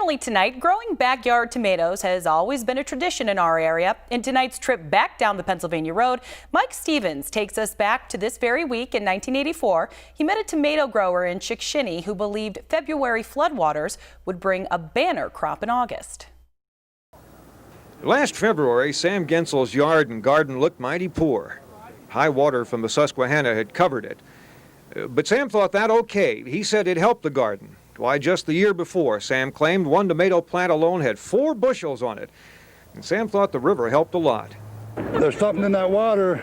finally tonight, growing backyard tomatoes has always been a tradition in our area. In tonight's trip back down the Pennsylvania Road, Mike Stevens takes us back to this very week in 1984. He met a tomato grower in Chickashinny who believed February floodwaters would bring a banner crop in August. Last February, Sam Gensel's yard and garden looked mighty poor. High water from the Susquehanna had covered it. But Sam thought that okay. He said it helped the garden. Why, just the year before, Sam claimed one tomato plant alone had 4 bushels on it. And Sam thought the river helped a lot. There's something in that water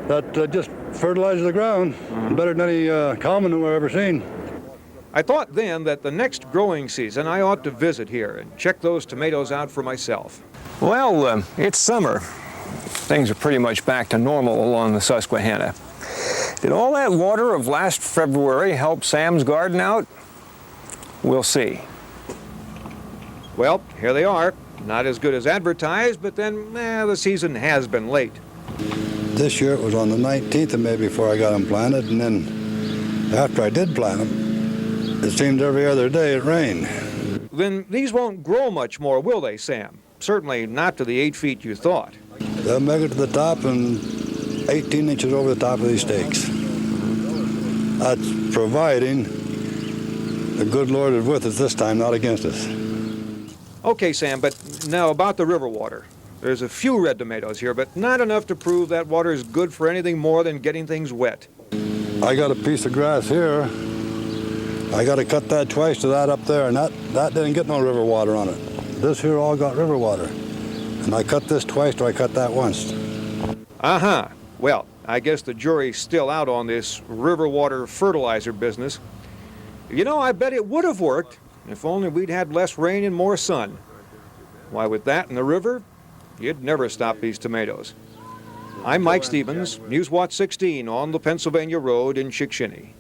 that just fertilizes the ground better than any common we've ever seen. I thought then that the next growing season I ought to visit here and check those tomatoes out for myself. Well, it's summer. Things are pretty much back to normal along the Susquehanna. Did all that water of last February help Sam's garden out? We'll see. Well, here they are. Not as good as advertised, but then the season has been late. This year it was on the 19th of May before I got them planted, and then after I did plant them, it seemed every other day it rained. Then these won't grow much more, will they, Sam? Certainly not to the 8 feet you thought. They'll make it to the top and 18 inches over the top of these stakes. That's providing the good Lord is with us this time, not against us. Okay, Sam, but now about the river water. There's a few red tomatoes here, but not enough to prove that water is good for anything more than getting things wet. I got a piece of grass here. I got to cut that twice to that up there, and that didn't get no river water on it. This here all got river water. And I cut this twice, or I cut that once. Uh-huh. Well, I guess the jury's still out on this river water fertilizer business. You know, I bet it would have worked if only we'd had less rain and more sun. Why, with that in the river, you'd never stop these tomatoes. I'm Mike Stevens, News Watch 16 on the Pennsylvania Road in Chickashinny.